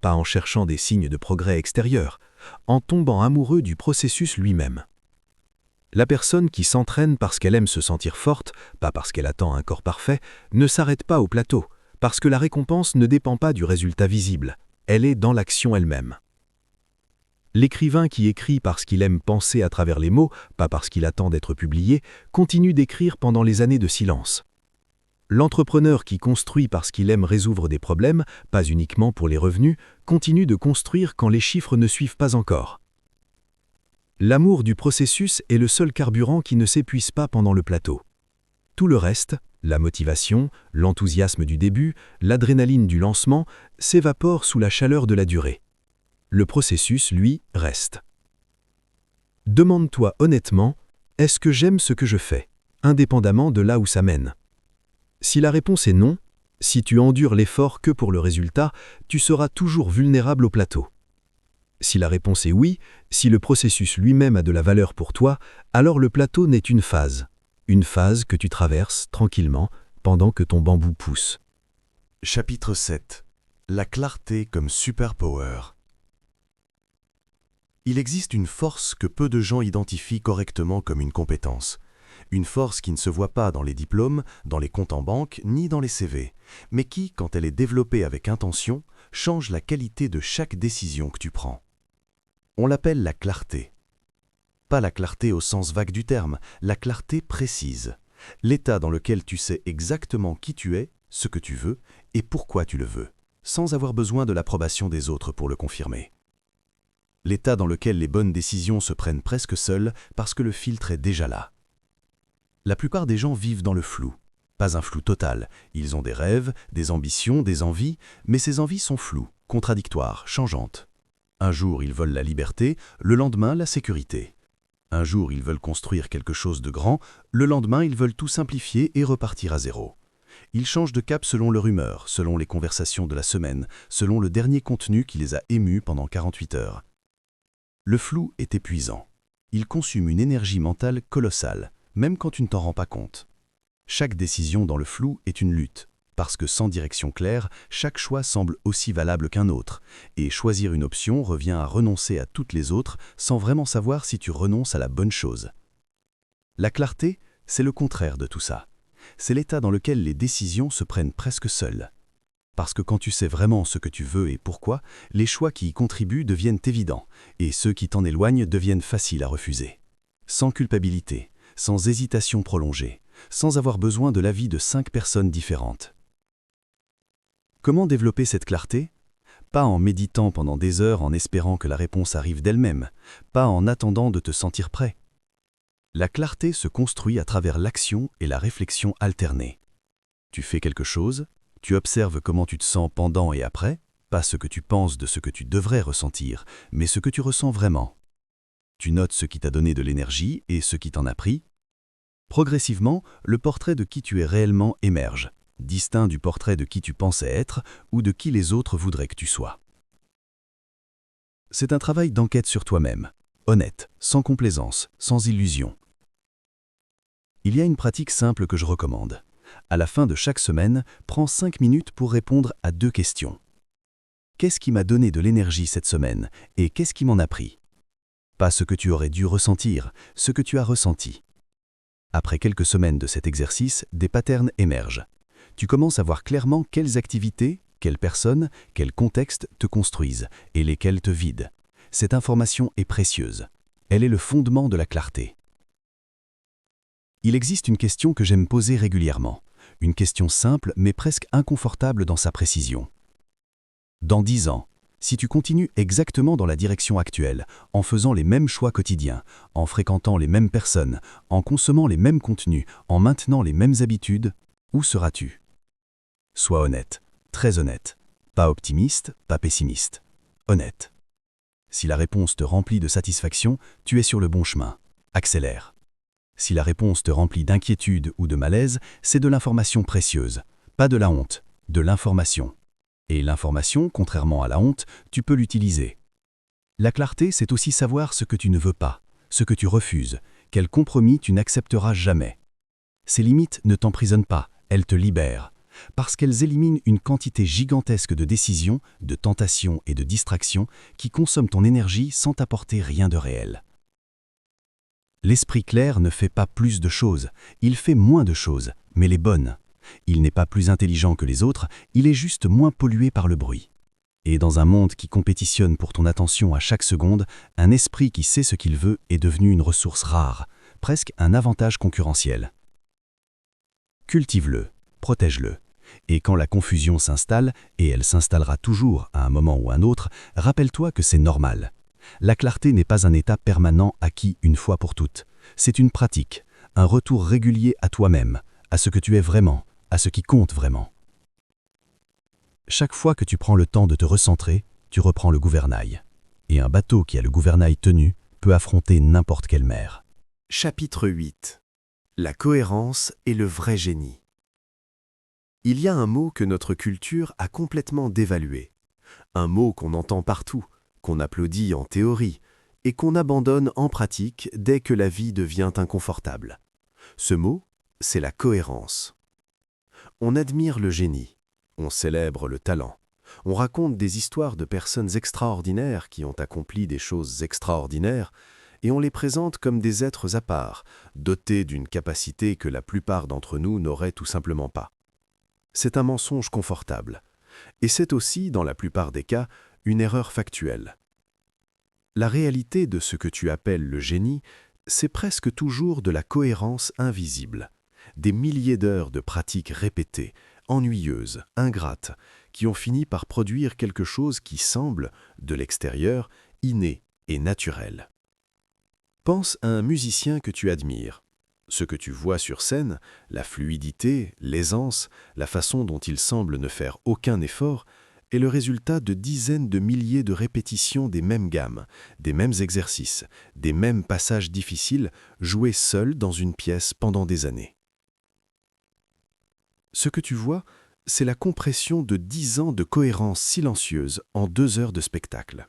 C: Pas en cherchant des signes de progrès extérieurs, en tombant amoureux du processus lui-même. La personne qui s'entraîne parce qu'elle aime se sentir forte, pas parce qu'elle attend un corps parfait, ne s'arrête pas au plateau, parce que la récompense ne dépend pas du résultat visible, elle est dans l'action elle-même. L'écrivain qui écrit parce qu'il aime penser à travers les mots, pas parce qu'il attend d'être publié, continue d'écrire pendant les années de silence. L'entrepreneur qui construit parce qu'il aime résoudre des problèmes, pas uniquement pour les revenus, continue de construire quand les chiffres ne suivent pas encore. L'amour du processus est le seul carburant qui ne s'épuise pas pendant le plateau. Tout le reste, la motivation, l'enthousiasme du début, l'adrénaline du lancement, s'évapore sous la chaleur de la durée. Le processus, lui, reste. Demande-toi honnêtement, est-ce que j'aime ce que je fais, indépendamment de là où ça mène? Si la réponse est non, si tu endures l'effort que pour le résultat, tu seras toujours vulnérable au plateau. Si la réponse est oui, si le processus lui-même a de la valeur pour toi, alors le plateau n'est qu'une phase que tu traverses tranquillement pendant que ton bambou pousse. Chapitre 7.
A: La clarté comme superpower. Il existe une force que peu de gens identifient correctement comme une compétence. Une force qui ne se voit pas dans les diplômes, dans les comptes en banque, ni dans les CV, mais qui, quand elle est développée avec intention, change la qualité de chaque décision que tu prends. On l'appelle la clarté. Pas la clarté au sens vague du terme, la clarté précise. L'état dans lequel tu sais exactement qui tu es, ce que tu veux et pourquoi tu le veux, sans avoir besoin de l'approbation des autres pour le confirmer. L'état dans lequel les bonnes décisions se prennent presque seules parce que le filtre est déjà là. La plupart des gens vivent dans le flou. Pas un flou total. Ils ont des rêves, des ambitions, des envies, mais ces envies sont floues, contradictoires, changeantes. Un jour, ils veulent la liberté, le lendemain, la sécurité. Un jour, ils veulent construire quelque chose de grand, le lendemain, ils veulent tout simplifier et repartir à zéro. Ils changent de cap selon leur humeur, selon les conversations de la semaine, selon le dernier contenu qui les a émus pendant 48 heures. Le flou est épuisant. Il consomme une énergie mentale colossale, même quand tu ne t'en rends pas compte. Chaque décision dans le flou est une lutte, parce que sans direction claire, chaque choix semble aussi valable qu'un autre, et choisir une option revient à renoncer à toutes les autres sans vraiment savoir si tu renonces à la bonne chose. La clarté, c'est le contraire de tout ça. C'est l'état dans lequel les décisions se prennent presque seules. Parce que quand tu sais vraiment ce que tu veux et pourquoi, les choix qui y contribuent deviennent évidents, et ceux qui t'en éloignent deviennent faciles à refuser. Sans culpabilité, sans hésitation prolongée, sans avoir besoin de l'avis de 5 personnes différentes. Comment développer cette clarté? Pas en méditant pendant des heures en espérant que la réponse arrive d'elle-même, pas en attendant de te sentir prêt. La clarté se construit à travers l'action et la réflexion alternée. Tu fais quelque chose, tu observes comment tu te sens pendant et après, pas ce que tu penses de ce que tu devrais ressentir, mais ce que tu ressens vraiment. Tu notes ce qui t'a donné de l'énergie et ce qui t'en a pris. Progressivement, le portrait de qui tu es réellement émerge, distinct du portrait de qui tu pensais être ou de qui les autres voudraient que tu sois. C'est un travail d'enquête sur toi-même, honnête, sans complaisance, sans illusion. Il y a une pratique simple que je recommande. À la fin de chaque semaine, prends 5 minutes pour répondre à 2 questions. Qu'est-ce qui m'a donné de l'énergie cette semaine et qu'est-ce qui m'en a pris? Pas ce que tu aurais dû ressentir, ce que tu as ressenti. Après quelques semaines de cet exercice, des patterns émergent. Tu commences à voir clairement quelles activités, quelles personnes, quels contextes te construisent et lesquels te vident. Cette information est précieuse. Elle est le fondement de la clarté. Il existe une question que j'aime poser régulièrement. Une question simple mais presque inconfortable dans sa précision. Dans 10 ans, si tu continues exactement dans la direction actuelle, en faisant les mêmes choix quotidiens, en fréquentant les mêmes personnes, en consommant les mêmes contenus, en maintenant les mêmes habitudes, où seras-tu? Sois honnête, très honnête. Pas optimiste, pas pessimiste. Honnête. Si la réponse te remplit de satisfaction, tu es sur le bon chemin. Accélère. Si la réponse te remplit d'inquiétude ou de malaise, c'est de l'information précieuse. Pas de la honte, de l'information. Et l'information, contrairement à la honte, tu peux l'utiliser. La clarté, c'est aussi savoir ce que tu ne veux pas, ce que tu refuses, quel compromis tu n'accepteras jamais. Ces limites ne t'emprisonnent pas, elles te libèrent, parce qu'elles éliminent une quantité gigantesque de décisions, de tentations et de distractions qui consomment ton énergie sans t'apporter rien de réel. L'esprit clair ne fait pas plus de choses, il fait moins de choses, mais les bonnes. Il n'est pas plus intelligent que les autres, il est juste moins pollué par le bruit. Et dans un monde qui compétitionne pour ton attention à chaque seconde, un esprit qui sait ce qu'il veut est devenu une ressource rare, presque un avantage concurrentiel. Cultive-le, protège-le. Et quand la confusion s'installe, et elle s'installera toujours à un moment ou un autre, rappelle-toi que c'est normal. La clarté n'est pas un état permanent acquis une fois pour toutes. C'est une pratique, un retour régulier à toi-même, à ce que tu es vraiment, à ce qui compte vraiment. Chaque fois que tu prends le temps de te recentrer, tu reprends le gouvernail. Et un bateau qui a le gouvernail tenu peut affronter n'importe quelle mer.
B: Chapitre 8. La cohérence est le vrai génie. Il y a un mot que notre culture a complètement dévalué. Un mot qu'on entend partout, qu'on applaudit en théorie et qu'on abandonne en pratique dès que la vie devient inconfortable. Ce mot, c'est la cohérence. On admire le génie, on célèbre le talent,
D: On raconte des histoires de personnes extraordinaires qui ont accompli des choses extraordinaires, et on les présente comme des êtres à part, dotés d'une capacité que la plupart d'entre nous n'auraient tout simplement pas. C'est un mensonge confortable, et c'est aussi, dans la plupart des cas, une erreur factuelle. La réalité de ce que tu appelles le génie, c'est presque toujours de la cohérence invisible, des milliers d'heures de pratiques répétées, ennuyeuses, ingrates, qui ont fini par produire quelque chose qui semble, de l'extérieur, inné et naturel. Pense à un musicien que tu admires. Ce que tu vois sur scène, la fluidité, l'aisance, la façon dont il semble ne faire aucun effort, est le résultat de dizaines de milliers de répétitions des mêmes gammes, des mêmes exercices, des mêmes passages difficiles joués seul dans une pièce pendant des années. Ce que tu vois, c'est la compression de 10 ans de cohérence silencieuse en 2 heures de spectacle.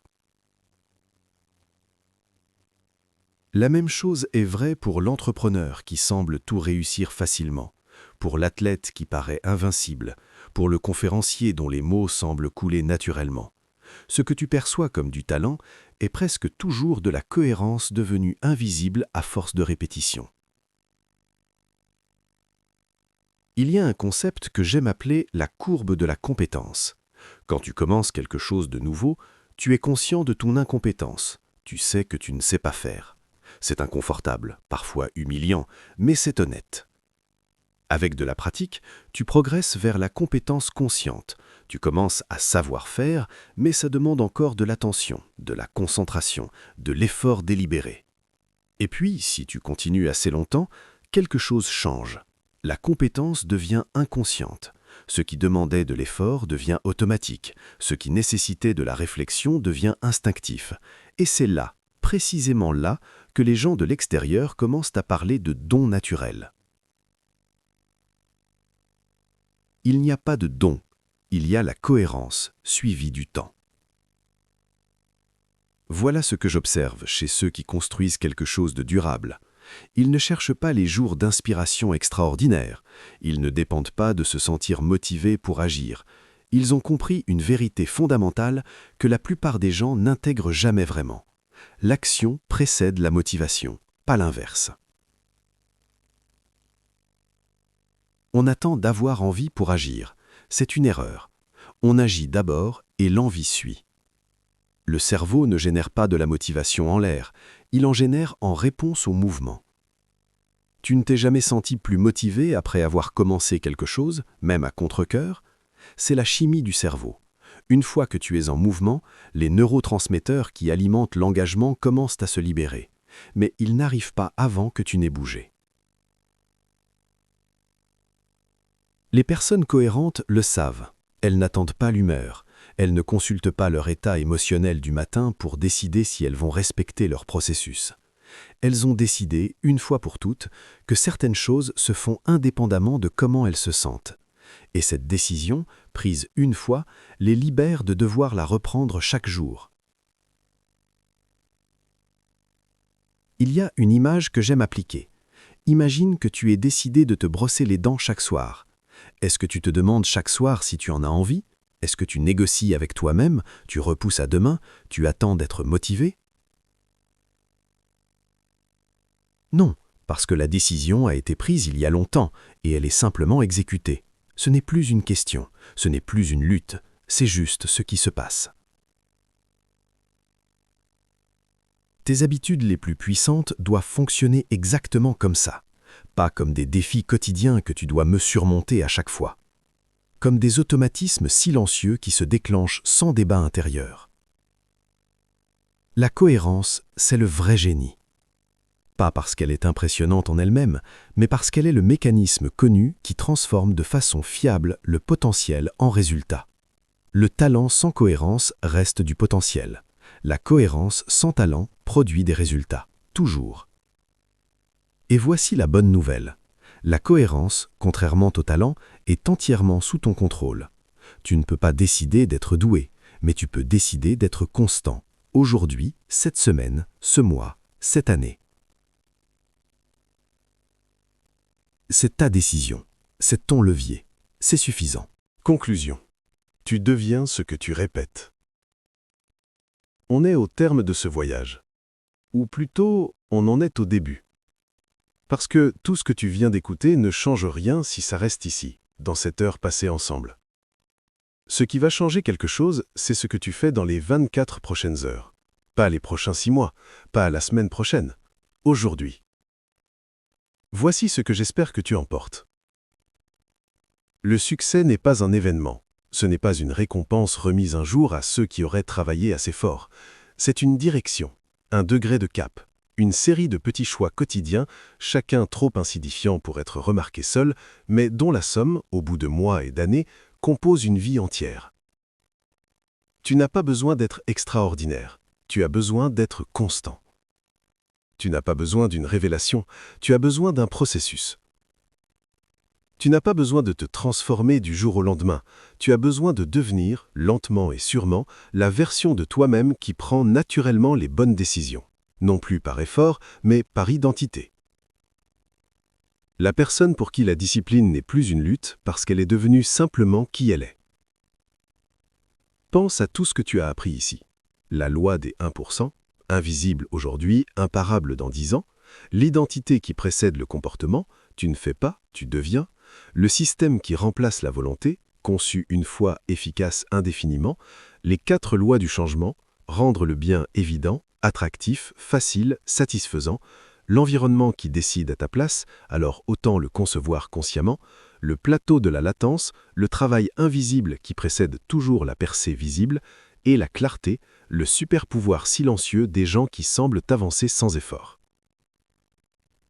D: La même chose est vraie pour l'entrepreneur qui semble tout réussir facilement, pour l'athlète qui paraît invincible, pour le conférencier dont les mots semblent couler naturellement. Ce que tu perçois comme du talent est presque toujours de la cohérence devenue invisible à force de répétition. Il y a un concept que j'aime appeler la courbe de la compétence. Quand tu commences quelque chose de nouveau, tu es conscient de ton incompétence. Tu sais que tu ne sais pas faire. C'est inconfortable, parfois humiliant, mais c'est honnête. Avec de la pratique, tu progresses vers la compétence consciente. Tu commences à savoir faire, mais ça demande encore de l'attention, de la concentration, de l'effort délibéré. Et puis, si tu continues assez longtemps, quelque chose change. La compétence devient inconsciente. Ce qui demandait de l'effort devient automatique. Ce qui nécessitait de la réflexion devient instinctif. Et c'est là, précisément là, que les gens de l'extérieur commencent à parler de don naturel. Il n'y a pas de don, il y a la cohérence, suivie du temps. Voilà ce que j'observe chez ceux qui construisent quelque chose de durable. Ils ne cherchent pas les jours d'inspiration extraordinaire, ils ne dépendent pas de se sentir motivés pour agir. Ils ont compris une vérité fondamentale que la plupart des gens n'intègrent jamais vraiment. L'action précède la motivation, pas l'inverse. On attend d'avoir envie pour agir. C'est une erreur. On agit d'abord et l'envie suit. Le cerveau ne génère pas de la motivation en l'air, il en génère en réponse au mouvement. Tu ne t'es jamais senti plus motivé après avoir commencé quelque chose, même à contre-cœur? C'est la chimie du cerveau. Une fois que tu es en mouvement, les neurotransmetteurs qui alimentent l'engagement commencent à se libérer. Mais ils n'arrivent pas avant que tu n'aies bougé. Les personnes cohérentes le savent. Elles n'attendent pas l'humeur. Elles ne consultent pas leur état émotionnel du matin pour décider si elles vont respecter leur processus. Elles ont décidé, une fois pour toutes, que certaines choses se font indépendamment de comment elles se sentent. Et cette décision, prise une fois, les libère de devoir la reprendre chaque jour. Il y a une image que j'aime appliquer. Imagine que tu aies décidé de te brosser les dents chaque soir. Est-ce que tu te demandes chaque soir si tu en as envie? Est-ce que tu négocies avec toi-même, tu repousses à demain, tu attends d'être motivé? Non, parce que la décision a été prise il y a longtemps et elle est simplement exécutée. Ce n'est plus une question, ce n'est plus une lutte, c'est juste ce qui se passe. Tes habitudes les plus puissantes doivent fonctionner exactement comme ça, pas comme des défis quotidiens que tu dois me surmonter à chaque fois, comme des automatismes silencieux qui se déclenchent sans débat intérieur. La cohérence, c'est le vrai génie. Pas parce qu'elle est impressionnante en elle-même, mais parce qu'elle est le mécanisme connu qui transforme de façon fiable le potentiel en résultat. Le talent sans cohérence reste du potentiel. La cohérence sans talent produit des résultats, toujours. Et voici la bonne nouvelle. La cohérence, contrairement au talent, est entièrement sous ton contrôle. Tu ne peux pas décider d'être doué, mais tu peux décider d'être constant. Aujourd'hui, cette semaine, ce mois, cette année. C'est ta décision, c'est ton levier, c'est suffisant. Conclusion.
C: Tu deviens ce que tu répètes. On est au terme de ce voyage. Ou plutôt, on en est au début. Parce que tout ce que tu viens d'écouter ne change rien si ça reste ici, dans cette heure passée ensemble. Ce qui va changer quelque chose, c'est ce que tu fais dans les 24 prochaines heures. Pas les prochains 6 mois, pas la semaine prochaine. Aujourd'hui. Voici ce que j'espère que tu emportes. Le succès n'est pas un événement. Ce n'est pas une récompense remise un jour à ceux qui auraient travaillé assez fort. C'est une direction, un degré de cap, une série de petits choix quotidiens, chacun trop insignifiant pour être remarqué seul, mais dont la somme, au bout de mois et d'années, compose une vie entière. Tu n'as pas besoin d'être extraordinaire, tu as besoin d'être constant. Tu n'as pas besoin d'une révélation, tu as besoin d'un processus. Tu n'as pas besoin de te transformer du jour au lendemain, tu as besoin de devenir, lentement et sûrement, la version de toi-même qui prend naturellement les bonnes décisions, non plus par effort, mais par identité. La personne pour qui la discipline n'est plus une lutte parce qu'elle est devenue simplement qui elle est. Pense à tout ce que tu as appris ici. La loi des 1%, invisible aujourd'hui, imparable dans 10 ans, l'identité qui précède le comportement, tu ne fais pas, tu deviens, le système qui remplace la volonté, conçu une fois, efficace indéfiniment, les 4 lois du changement, rendre le bien évident, attractif, facile, satisfaisant, l'environnement qui décide à ta place, alors autant le concevoir consciemment, le plateau de la latence, le travail invisible qui précède toujours la percée visible, et la clarté, le super-pouvoir silencieux des gens qui semblent avancer sans effort.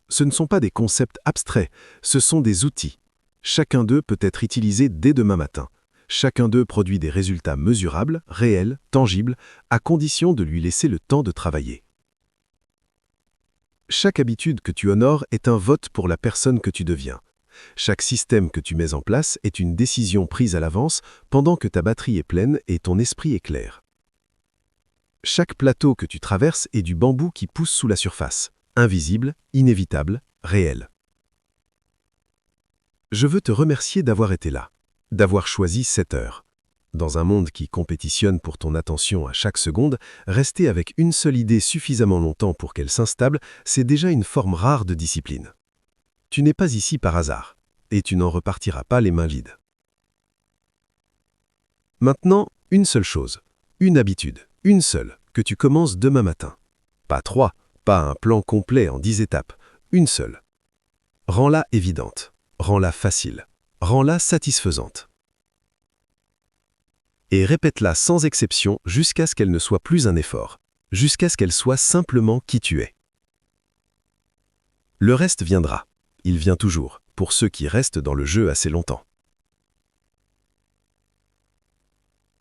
C: Ce ne sont pas des concepts abstraits, ce sont des outils. Chacun d'eux peut être utilisé dès demain matin. Chacun d'eux produit des résultats mesurables, réels, tangibles, à condition de lui laisser le temps de travailler. Chaque habitude que tu honores est un vote pour la personne que tu deviens. Chaque système que tu mets en place est une décision prise à l'avance pendant que ta batterie est pleine et ton esprit est clair. Chaque plateau que tu traverses est du bambou qui pousse sous la surface, invisible, inévitable, réel. Je veux te remercier d'avoir été là, d'avoir choisi cette heure. Dans un monde qui compétitionne pour ton attention à chaque seconde, rester avec une seule idée suffisamment longtemps pour qu'elle s'installe, c'est déjà une forme rare de discipline. Tu n'es pas ici par hasard, et tu n'en repartiras pas les mains vides. Maintenant, une seule chose, une habitude, une seule, que tu commences demain matin. Pas 3, pas un plan complet en 10 étapes, une seule. Rends-la évidente, rends-la facile, rends-la satisfaisante. Et répète-la sans exception jusqu'à ce qu'elle ne soit plus un effort, jusqu'à ce qu'elle soit simplement qui tu es. Le reste viendra. Il vient toujours, pour ceux qui restent dans le jeu assez longtemps.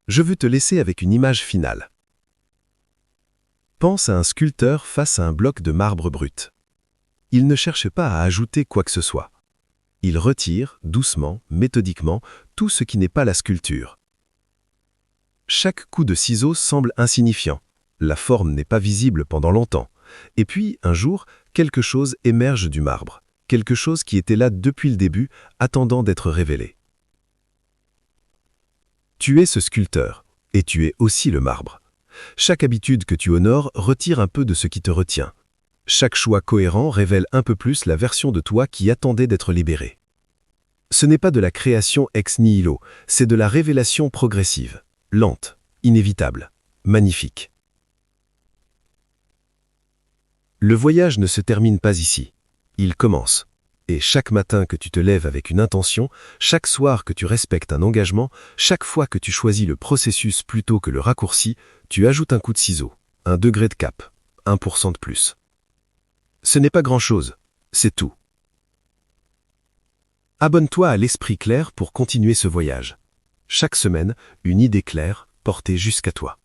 C: Je veux te laisser avec une image finale. Pense à un sculpteur face à un bloc de marbre brut. Il ne cherche pas à ajouter quoi que ce soit. Il retire, doucement, méthodiquement, tout ce qui n'est pas la sculpture. Chaque coup de ciseau semble insignifiant. La forme n'est pas visible pendant longtemps. Et puis, un jour, quelque chose émerge du marbre. Quelque chose qui était là depuis le début, attendant d'être révélé. Tu es ce sculpteur, et tu es aussi le marbre. Chaque habitude que tu honores retire un peu de ce qui te retient. Chaque choix cohérent révèle un peu plus la version de toi qui attendait d'être libérée. Ce n'est pas de la création ex nihilo, c'est de la révélation progressive, lente, inévitable, magnifique. Le voyage ne se termine pas ici. Il commence. Et chaque matin que tu te lèves avec une intention, chaque soir que tu respectes un engagement, chaque fois que tu choisis le processus plutôt que le raccourci, tu ajoutes un coup de ciseau, un degré de cap, 1% de plus. Ce n'est pas grand-chose, c'est tout. Abonne-toi à l'Esprit Clair pour continuer ce voyage. Chaque semaine, une idée claire portée jusqu'à toi.